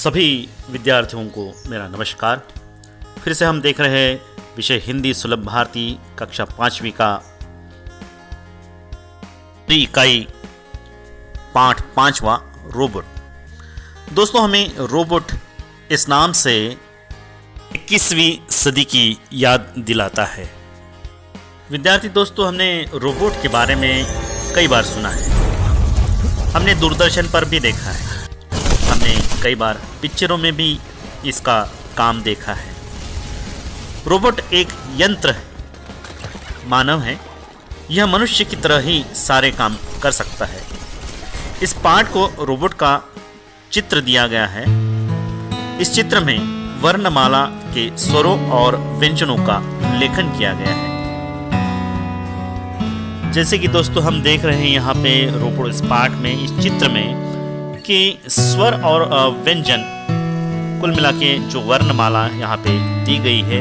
सभी विद्यार्थियों को मेरा नमस्कार। फिर से हम देख रहे हैं विषय हिंदी सुलभ भारती कक्षा 5वीं का इकाई पाठ 5वां रोबोट। दोस्तों, हमें रोबोट इस नाम से 21वीं सदी की याद दिलाता है। विद्यार्थी दोस्तों, हमने रोबोट के बारे में कई बार सुना है, हमने दूरदर्शन पर भी देखा है, हमने कई बार पिक्चरों में भी इसका काम देखा है। रोबोट एक यंत्र है, मानव है, यह मनुष्य की तरह ही सारे काम कर सकता है। इस पाठ को रोबोट का चित्र दिया गया है। इस चित्र में वर्णमाला के स्वरों और व्यंजनों का उल्लेखन किया गया है। जैसे कि दोस्तों हम देख रहे हैं यहाँ पे रोबोट इस पाठ में, इस चित्र में, कि स्वर और व्यंजन कुल मिला के जो वर्णमाला यहाँ पे दी गई है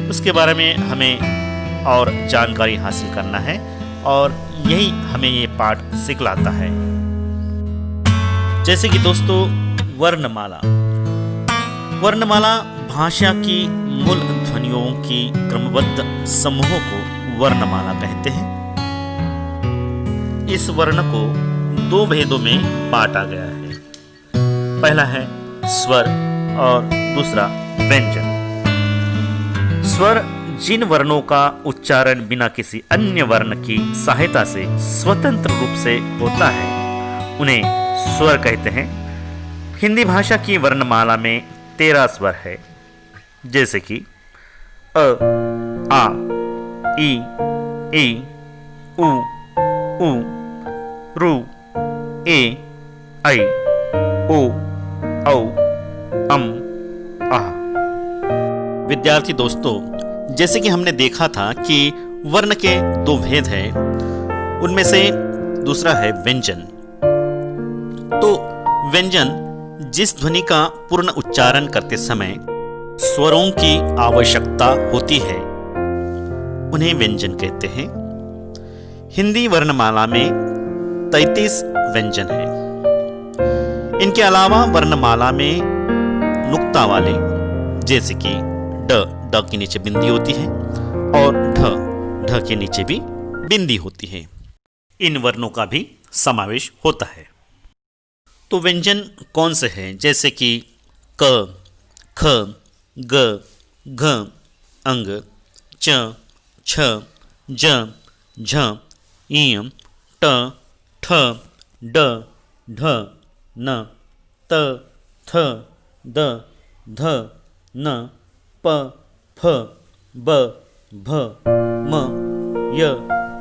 उसके बारे में हमें और जानकारी हासिल करना है, और यही हमें ये पाठ सिखलाता है। जैसे कि दोस्तों वर्णमाला भाषा की मूल ध्वनियों की क्रमबद्ध समूहों को वर्णमाला कहते हैं। इस वर्ण को दो भेदों में बांटा गया है। पहला है स्वर और दूसरा व्यंजन। स्वर जिन वर्णों का उच्चारण बिना किसी अन्य वर्ण की सहायता से स्वतंत्र रूप से होता है उन्हें स्वर कहते हैं। हिंदी भाषा की वर्णमाला में 13 स्वर है, जैसे कि अ, आ, ई, उ, रू, ए, ऐ, ओ, औ, अम, आह। विद्यार्थी दोस्तों, जैसे कि हमने देखा था कि वर्ण के दो भेद हैं, उनमें से दूसरा है व्यंजन। तो व्यंजन जिस ध्वनि का पूर्ण उच्चारण करते समय स्वरों की आवश्यकता होती है उन्हें व्यंजन कहते हैं। हिंदी वर्णमाला में 33 व्यंजन हैं। इनके अलावा वर्णमाला में नुक्ता वाले, जैसे कि ड के नीचे बिंदी होती है, और ढ के नीचे भी बिंदी होती है, इन वर्णों का भी समावेश होता है। तो व्यंजन कौन से हैं? जैसे कि क, ख, ग, घ, अंग, च, छ, ज, झ, ञ, ट, ठ, ड, ढ, न, त, थ, द, ध, न, प, फ, ब, भ, म, य,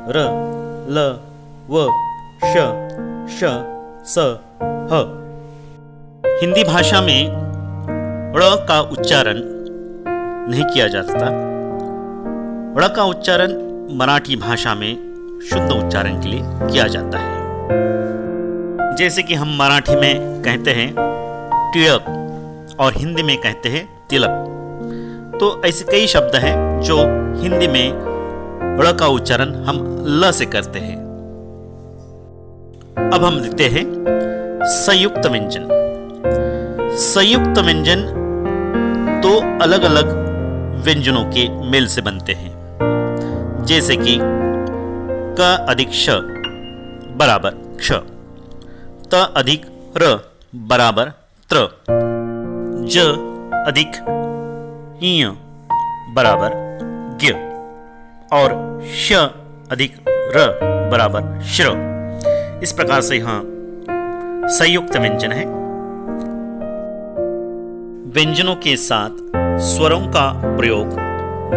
र, ल, व, श, श, स, ह। हिंदी भाषा में ड़ का उच्चारण नहीं किया जाता। ड़ का उच्चारण मराठी भाषा में शुद्ध उच्चारण के लिए किया जाता है। जैसे कि हम मराठी में कहते हैं टिळक और हिंदी में कहते हैं तिलक। तो ऐसे कई शब्द हैं जो हिंदी में ड़ का उच्चारण हम ल से करते हैं। अब हम लिखते हैं संयुक्त व्यंजन। संयुक्त व्यंजन दो अलग अलग व्यंजनों के मेल से बनते हैं। जैसे कि क अधिक श बराबर क्ष, त अधिक र बराबर त्र, ज अधिक ञ बराबर ज्ञ, और श अधिक र बराबर श्र। इस प्रकार से यहाँ संयुक्त व्यंजन है। व्यंजनों के साथ स्वरों का प्रयोग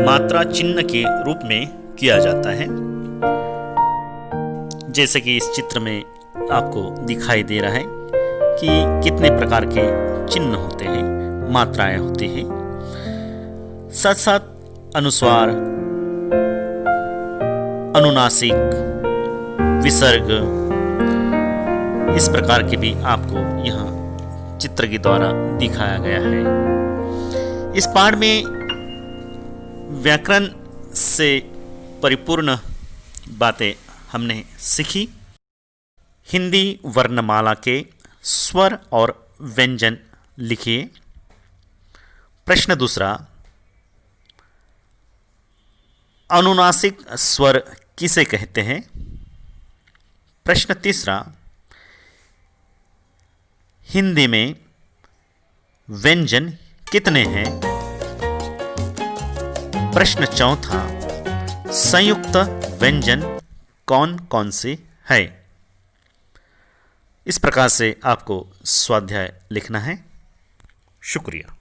मात्रा चिन्ह के रूप में किया जाता है। जैसे कि इस चित्र में आपको दिखाई दे रहा है कि कितने प्रकार के चिन्ह होते हैं, मात्राएं होती हैं। साथ साथ अनुस्वार, अनुनासिक, विसर्ग, इस प्रकार के भी आपको यहाँ चित्र के द्वारा दिखाया गया है। इस पाठ में व्याकरण से परिपूर्ण बातें हमने सीखी। हिंदी वर्णमाला के स्वर और व्यंजन लिखिए। प्रश्न दूसरा, अनुनासिक स्वर किसे कहते हैं? प्रश्न तीसरा, हिंदी में व्यंजन कितने हैं? प्रश्न चौथा, संयुक्त व्यंजन कौन कौन से है? इस प्रकार से आपको स्वाध्याय लिखना है। शुक्रिया।